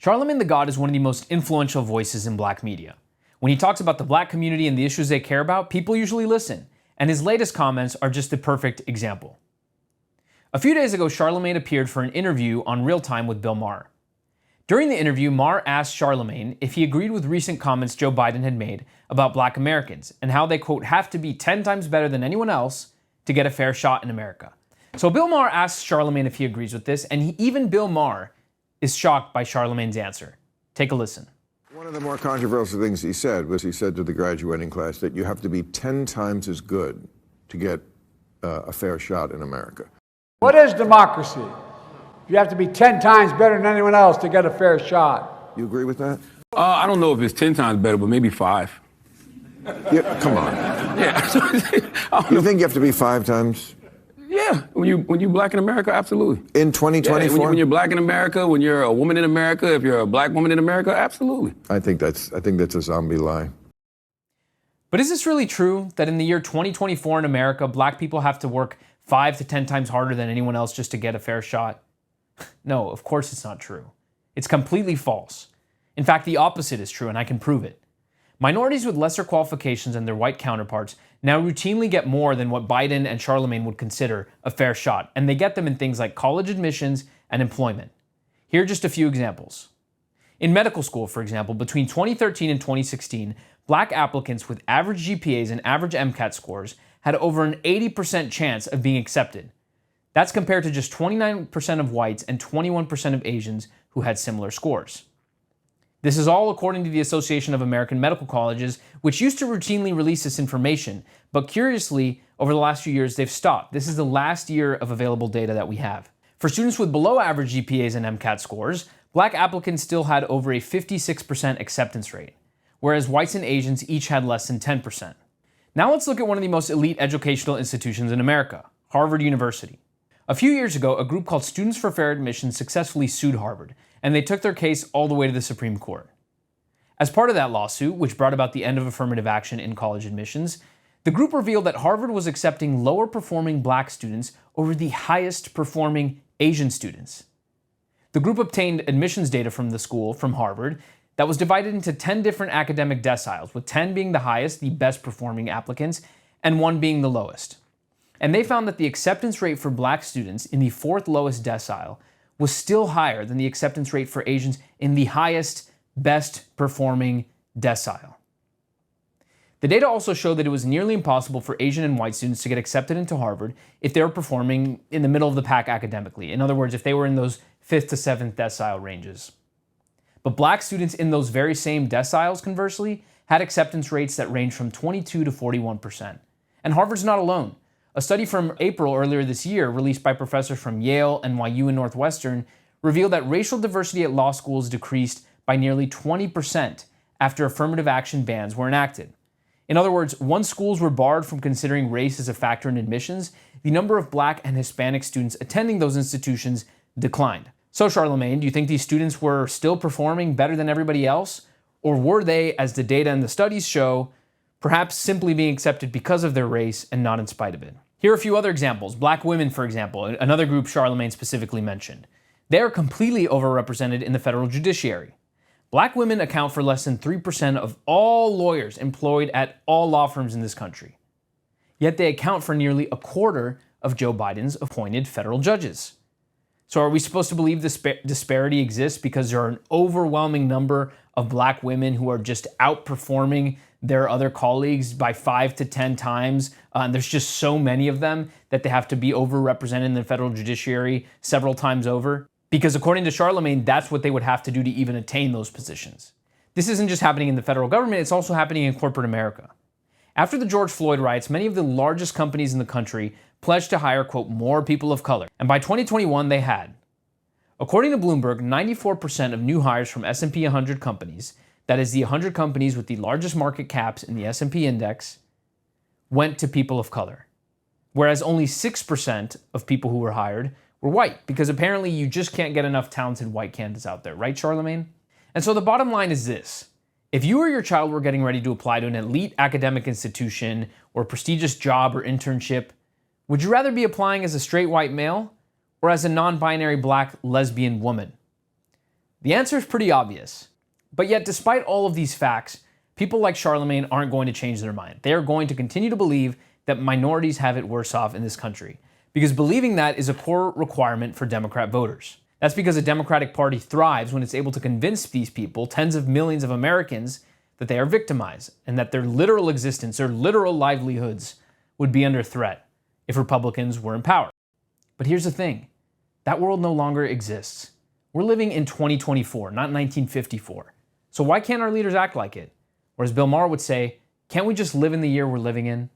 Charlamagne the God is one of the most influential voices in black media. When he talks about the black community and the issues they care about, people usually listen, and his latest comments are just the perfect example. A few days ago, Charlamagne appeared for an interview on Real Time with Bill Maher. During the interview, Maher asked Charlamagne if he agreed with recent comments Joe Biden had made about black Americans and how they, quote, have to be 10 times better than anyone else to get a fair shot in America. So Bill Maher asks Charlamagne if he agrees with this, and even Bill Maher is shocked by Charlamagne's answer. Take a listen. One of the more controversial things he said was he said to the graduating class that you have to be 10 times as good to get a fair shot in America. What is democracy? You have to be 10 times better than anyone else to get a fair shot. You agree with that? I don't know if it's 10 times better, but maybe 5. Yeah, come on. Yeah. You think you have to be 5 times? Yeah, when you black in America, absolutely. In 2024? Yeah, when you're black in America, when you're a woman in America, if you're a black woman in America, absolutely. I think that's a zombie lie. But is this really true that in the year 2024 in America, black people have to work 5 to 10 times harder than anyone else just to get a fair shot? No, of course it's not true. It's completely false. In fact, the opposite is true, and I can prove it. Minorities with lesser qualifications than their white counterparts now routinely get more than what Biden and Charlamagne would consider a fair shot, and they get them in things like college admissions and employment. Here are just a few examples. In medical school, for example, between 2013 and 2016, black applicants with average GPAs and average MCAT scores had over an 80% chance of being accepted. That's compared to just 29% of whites and 21% of Asians who had similar scores. This is all according to the Association of American Medical Colleges, which used to routinely release this information, but curiously, over the last few years, they've stopped. This is the last year of available data that we have. For students with below average GPAs and MCAT scores, black applicants still had over a 56% acceptance rate, whereas whites and Asians each had less than 10%. Now let's look at one of the most elite educational institutions in America, Harvard University. A few years ago, a group called Students for Fair Admission successfully sued Harvard, and they took their case all the way to the Supreme Court. As part of that lawsuit, which brought about the end of affirmative action in college admissions, the group revealed that Harvard was accepting lower performing black students over the highest performing Asian students. The group obtained admissions data from the school, from Harvard, that was divided into 10 different academic deciles, with 10 being the highest, the best performing applicants, and 1 being the lowest. And they found that the acceptance rate for black students in the 4th lowest decile was still higher than the acceptance rate for Asians in the highest, best performing decile. The data also showed that it was nearly impossible for Asian and white students to get accepted into Harvard if they were performing in the middle of the pack academically. In other words, if they were in those 5th to 7th decile ranges. But black students in those very same deciles, conversely, had acceptance rates that ranged from 22 to 41%. And Harvard's not alone. A study from April earlier this year, released by professors from Yale, NYU, and Northwestern, revealed that racial diversity at law schools decreased by nearly 20% after affirmative action bans were enacted. In other words, once schools were barred from considering race as a factor in admissions, the number of black and Hispanic students attending those institutions declined. So, Charlamagne, do you think these students were still performing better than everybody else? Or were they, as the data and the studies show, perhaps simply being accepted because of their race and not in spite of it? Here are a few other examples. Black women, for example, another group Charlamagne specifically mentioned. They are completely overrepresented in the federal judiciary. Black women account for less than 3% of all lawyers employed at all law firms in this country. Yet they account for nearly a quarter of Joe Biden's appointed federal judges. So are we supposed to believe this disparity exists because there are an overwhelming number of black women who are just outperforming their other colleagues by 5 to 10 times? And there's just so many of them that they have to be overrepresented in the federal judiciary several times over? Because according to Charlamagne, that's what they would have to do to even attain those positions. This isn't just happening in the federal government, it's also happening in corporate America. After the George Floyd riots, many of the largest companies in the country pledged to hire, quote, more people of color. And by 2021, they had. According to Bloomberg, 94% of new hires from S&P 100 companies, that is the 100 companies with the largest market caps in the S&P index, went to people of color. Whereas only 6% of people who were hired were white, because apparently you just can't get enough talented white candidates out there, right, Charlamagne? And so the bottom line is this. If you or your child were getting ready to apply to an elite academic institution or prestigious job or internship, would you rather be applying as a straight white male or as a non-binary black lesbian woman? The answer is pretty obvious. But yet, despite all of these facts, people like Charlamagne aren't going to change their mind. They are going to continue to believe that minorities have it worse off in this country, because believing that is a core requirement for Democrat voters. That's because a Democratic Party thrives when it's able to convince these people, tens of millions of Americans, that they are victimized and that their literal existence, their literal livelihoods would be under threat if Republicans were in power. But here's the thing, that world no longer exists. We're living in 2024, not 1954. So why can't our leaders act like it? Or as Bill Maher would say, can't we just live in the year we're living in?